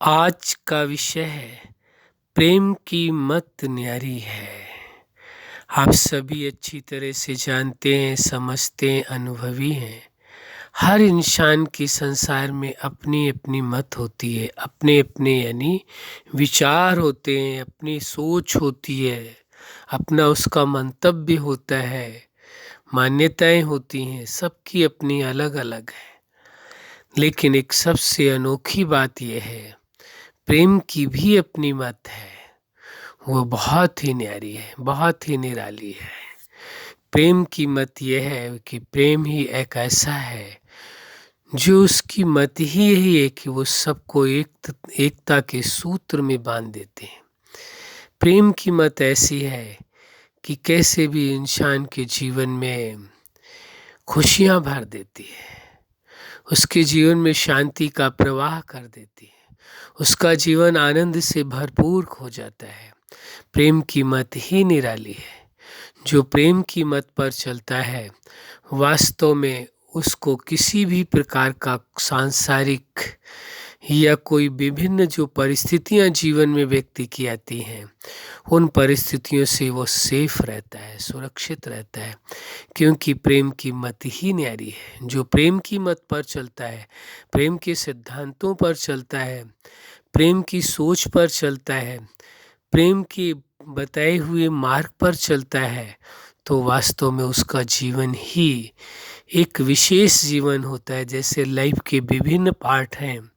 आज का विषय है प्रेम की मत न्यारी है। आप सभी अच्छी तरह से जानते हैं, समझते हैं, अनुभवी हैं। हर इंसान के संसार में अपनी अपनी मत होती है, अपने अपने यानी विचार होते हैं, अपनी सोच होती है, अपना उसका मंतव्य होता है, मान्यताएं होती हैं, सबकी अपनी अलग अलग है। लेकिन एक सबसे अनोखी बात यह है, प्रेम की भी अपनी मत है। वो बहुत ही न्यारी है, बहुत ही निराली है। प्रेम की मत यह है कि प्रेम ही एक ऐसा है जो उसकी मत ही यही है कि वो सबको एकता के सूत्र में बांध देते हैं। प्रेम की मत ऐसी है कि कैसे भी इंसान के जीवन में खुशियां भर देती है, उसके जीवन में शांति का प्रवाह कर देती है, उसका जीवन आनंद से भरपूर हो जाता है। प्रेम की मत ही निराली है। जो प्रेम की मत पर चलता है, वास्तव में उसको किसी भी प्रकार का सांसारिक या कोई विभिन्न जो परिस्थितियां जीवन में व्यक्ति की आती हैं, उन परिस्थितियों से वो सेफ रहता है, सुरक्षित रहता है, क्योंकि प्रेम की मत ही न्यारी है। जो प्रेम की मत पर चलता है, प्रेम के सिद्धांतों पर चलता है, प्रेम की सोच पर चलता है, प्रेम के बताए हुए मार्ग पर चलता है, तो वास्तव में उसका जीवन ही एक विशेष जीवन होता है। जैसे लाइफ के विभिन्न पार्ट हैं,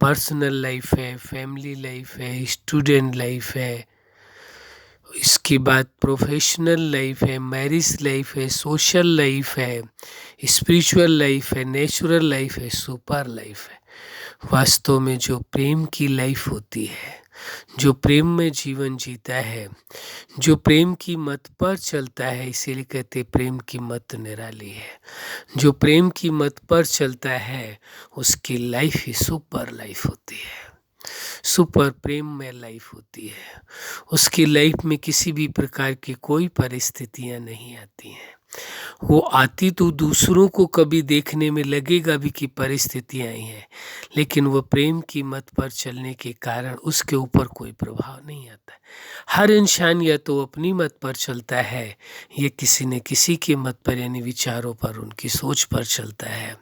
पर्सनल लाइफ है, फैमिली लाइफ है, स्टूडेंट लाइफ है, इसके बाद प्रोफेशनल लाइफ है, मैरिज लाइफ है, सोशल लाइफ है, स्पिरिचुअल लाइफ है, नेचुरल लाइफ है, सुपर लाइफ है। वास्तव में जो प्रेम की लाइफ होती है, जो प्रेम में जीवन जीता है, जो प्रेम की मत पर चलता है, इसीलिए कहते प्रेम की मत निराली है। जो प्रेम की मत पर चलता है, उसकी लाइफ ही सुपर लाइफ होती है, सुपर प्रेम में लाइफ होती है। उसकी लाइफ में किसी भी प्रकार की कोई परिस्थितियां नहीं आती हैं। वो आती तो दूसरों को कभी देखने में लगेगा भी कि परिस्थितियां आई हैं, लेकिन वो प्रेम की मत पर चलने के कारण उसके ऊपर कोई प्रभाव नहीं आता है। हर इंसान या तो अपनी मत पर चलता है या किसी न किसी के मत पर यानी विचारों पर, उनकी सोच पर चलता है।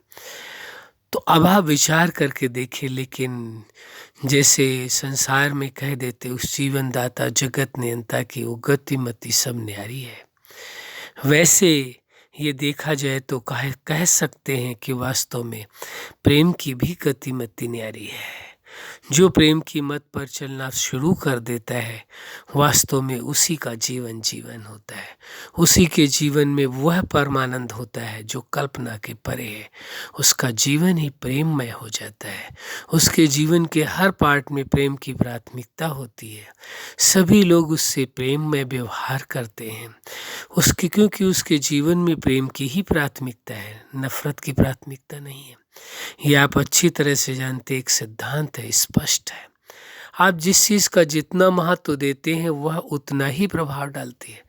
तो अब आप विचार करके देखें, लेकिन जैसे संसार में कह देते उस जीवन दाता जगत नियंता की वो गतिमति सब न्यारी है, वैसे ये देखा जाए तो कह सकते हैं कि वास्तव में प्रेम की भी गतिमति न्यारी है। जो प्रेम की मत पर चलना शुरू कर देता है, वास्तव में उसी का जीवन जीवन होता है, उसी के जीवन में वह परमानंद होता है जो कल्पना के परे है। उसका जीवन ही प्रेममय हो जाता है, उसके जीवन के हर पार्ट में प्रेम की प्राथमिकता होती है। सभी लोग उससे प्रेम में व्यवहार करते हैं, उसके क्योंकि उसके जीवन में प्रेम की ही प्राथमिकता है, नफरत की प्राथमिकता नहीं है। ये आप अच्छी तरह से जानते, एक सिद्धांत है, स्पष्ट है। आप जिस चीज़ का जितना महत्व देते हैं वह उतना ही प्रभाव डालती है।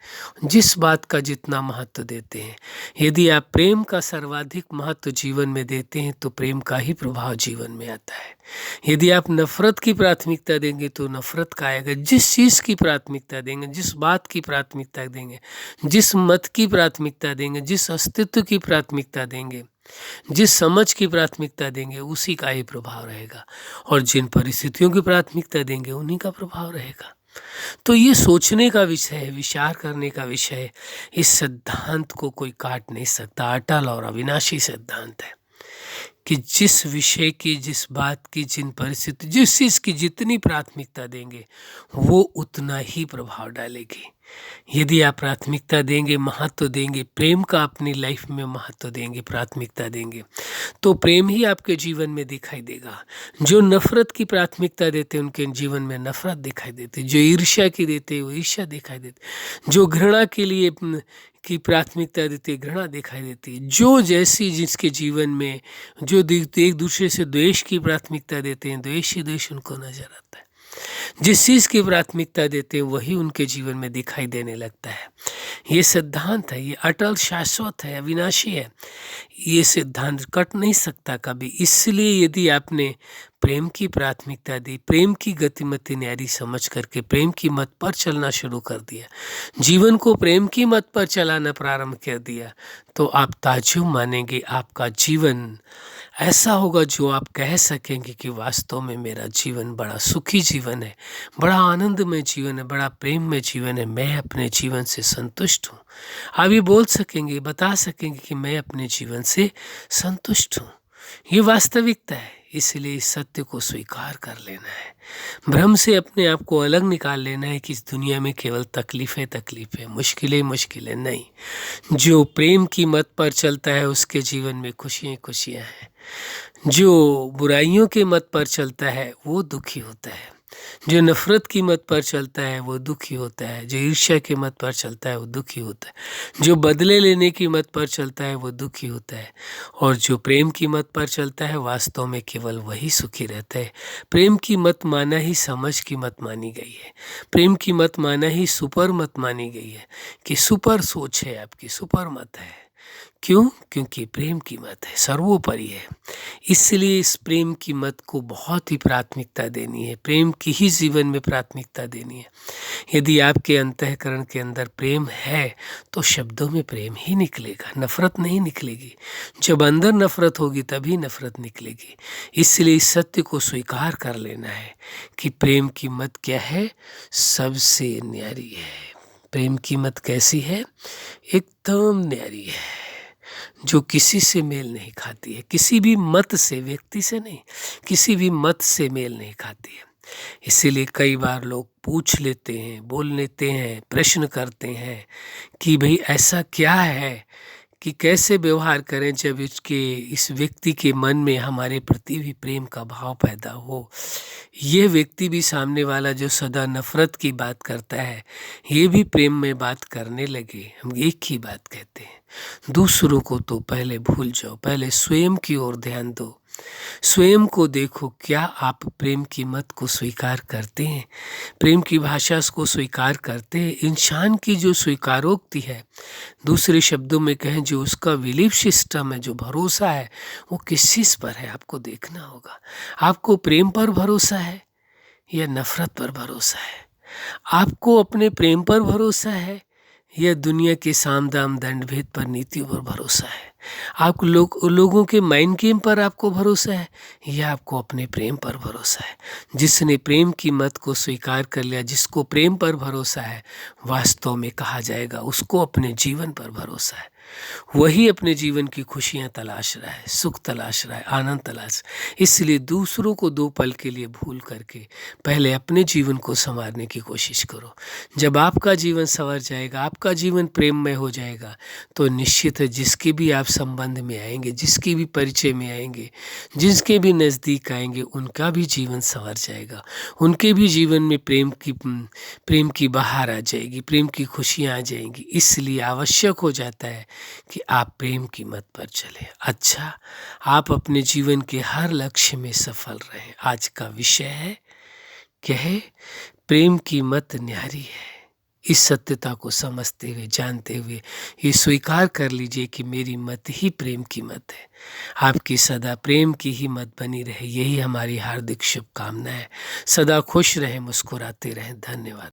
जिस बात का जितना महत्व देते हैं, यदि आप प्रेम का सर्वाधिक महत्व जीवन में देते हैं तो प्रेम का ही प्रभाव जीवन में आता है। यदि आप नफरत की प्राथमिकता देंगे तो नफरत का आएगा। जिस चीज़ की प्राथमिकता देंगे, जिस बात की प्राथमिकता देंगे, जिस मत की प्राथमिकता देंगे, जिस अस्तित्व की प्राथमिकता देंगे, जिस समझ की प्राथमिकता देंगे, उसी का ही प्रभाव रहेगा। और जिन परिस्थितियों की प्राथमिकता देंगे, उन्हीं का प्रभाव रहेगा। तो ये सोचने का विषय है, विचार करने का विषय है। इस सिद्धांत को कोई काट नहीं सकता, अटल और अविनाशी सिद्धांत है कि जिस विषय की, जिस बात की, जिन परिस्थिति, जिस चीज़ की जितनी प्राथमिकता देंगे वो उतना ही प्रभाव डालेगी। यदि आप प्राथमिकता देंगे, महत्व देंगे, प्रेम का अपनी लाइफ में महत्व देंगे, प्राथमिकता देंगे, तो प्रेम ही आपके जीवन में दिखाई देगा। जो नफरत की प्राथमिकता देते उनके जीवन में नफरत दिखाई देती, जो ईर्ष्या की देते वो ईर्ष्या दिखाई देती, जो घृणा के लिए की प्राथमिकता देते घृणा दिखाई देती, जो जैसी जिसके जीवन में जो एक दूसरे से द्वेष की प्राथमिकता देते हैं, द्वेष ही द्वेष उनको नजर आता है। जिस चीज़ की प्राथमिकता देते हैं वही उनके जीवन में दिखाई देने लगता है। ये सिद्धांत है, ये अटल, शाश्वत है, अविनाशी है। ये सिद्धांत कट नहीं सकता कभी। इसलिए यदि आपने प्रेम की प्राथमिकता दी, प्रेम की गतिमति न्यारी समझ करके प्रेम की मत पर चलना शुरू कर दिया, जीवन को प्रेम की मत पर चलाना प्रारंभ कर दिया, तो आप ताज्जुब मानेंगे, आपका जीवन ऐसा होगा जो आप कह सकेंगे कि वास्तव में मेरा जीवन बड़ा सुखी जीवन है, बड़ा आनंदमय जीवन है, बड़ा प्रेममय जीवन है, मैं अपने जीवन से संतुष्ट हूँ। आप ये बोल सकेंगे, बता सकेंगे कि मैं अपने जीवन से संतुष्ट हूँ। ये वास्तविकता है, इसलिए इस सत्य को स्वीकार कर लेना है, भ्रम से अपने आप को अलग निकाल लेना है कि इस दुनिया में केवल तकलीफें, मुश्किलें नहीं। जो प्रेम की मत पर चलता है उसके जीवन में खुशियाँ हैं, जो बुराइयों के मत पर चलता है वो दुखी होता है, जो नफरत की मत पर चलता है वो दुखी होता है, जो ईर्ष्या के मत पर चलता है वो दुखी होता है, जो बदले लेने की मत पर चलता है वो दुखी होता है, और जो प्रेम की मत पर चलता है वास्तव में केवल वही सुखी रहता है। प्रेम की मत माना ही समझ की मत मानी गई है, प्रेम की मत माना ही सुपर मत मानी गई है, कि सुपर सोच है आपकी, सुपर मत है। क्यों? क्योंकि प्रेम की मत है, सर्वोपरि है। इसलिए इस प्रेम की मत को बहुत ही प्राथमिकता देनी है, प्रेम की ही जीवन में प्राथमिकता देनी है। यदि आपके अंतःकरण के अंदर प्रेम है तो शब्दों में प्रेम ही निकलेगा, नफरत नहीं निकलेगी। जब अंदर नफरत होगी तभी नफरत निकलेगी। इसलिए इस सत्य को स्वीकार कर लेना है कि प्रेम की मत क्या है? सबसे न्यारी है। प्रेम की मत कैसी है? एकदम न्यारी है, जो किसी से मेल नहीं खाती है, किसी भी मत से, व्यक्ति से नहीं, किसी भी मत से मेल नहीं खाती है। इसीलिए कई बार लोग पूछ लेते हैं, बोल लेते हैं, प्रश्न करते हैं कि भाई ऐसा क्या है कि कैसे व्यवहार करें जब इस व्यक्ति के मन में हमारे प्रति भी प्रेम का भाव पैदा हो। ये व्यक्ति भी, सामने वाला जो सदा नफरत की बात करता है, ये भी प्रेम में बात करने लगे। हम एक ही बात कहते हैं, दूसरों को तो पहले भूल जाओ, पहले स्वयं की ओर ध्यान दो, स्वयं को देखो, क्या आप प्रेम की मत को स्वीकार करते हैं? प्रेम की भाषा को स्वीकार करते हैं? इंसान की जो स्वीकारोक्ति है, दूसरे शब्दों में कहें जो उसका बिलीफ सिस्टम है, जो भरोसा है, वो किस चीज़ पर है? आपको देखना होगा। आपको प्रेम पर भरोसा है या नफरत पर भरोसा है? आपको अपने प्रेम पर भरोसा है या दुनिया के साम दाम दंड भेद पर, नीतियों पर भरोसा है? आप लोगों के माइंड गेम पर आपको भरोसा है या आपको अपने प्रेम पर भरोसा है? जिसने प्रेम की मत को स्वीकार कर लिया, जिसको प्रेम पर भरोसा है, वास्तव में कहा जाएगा उसको अपने जीवन पर भरोसा है। वही अपने जीवन की खुशियाँ तलाश रहा है, सुख तलाश रहा है, आनंद तलाश। इसलिए दूसरों को दो पल के लिए भूल करके पहले अपने जीवन को संवारने की कोशिश करो। जब आपका जीवन संवर जाएगा, आपका जीवन प्रेममय हो जाएगा, तो निश्चित है जिसके भी आप संबंध में आएंगे, जिसके भी परिचय में आएंगे, जिसके भी नज़दीक आएंगे, उनका भी जीवन संवर जाएगा, उनके भी जीवन में प्रेम की बहार आ जाएगी, प्रेम की खुशियाँ आ जाएंगी। इसलिए आवश्यक हो जाता है कि आप प्रेम की मत पर चलें। अच्छा, आप अपने जीवन के हर लक्ष्य में सफल रहें। आज का विषय है क्या है? प्रेम की मत न्यारी है। इस सत्यता को समझते हुए, जानते हुए ये स्वीकार कर लीजिए कि मेरी मत ही प्रेम की मत है। आपकी सदा प्रेम की ही मत बनी रहे, यही हमारी हार्दिक शुभकामना है। सदा खुश रहें, मुस्कुराते रहें। धन्यवाद।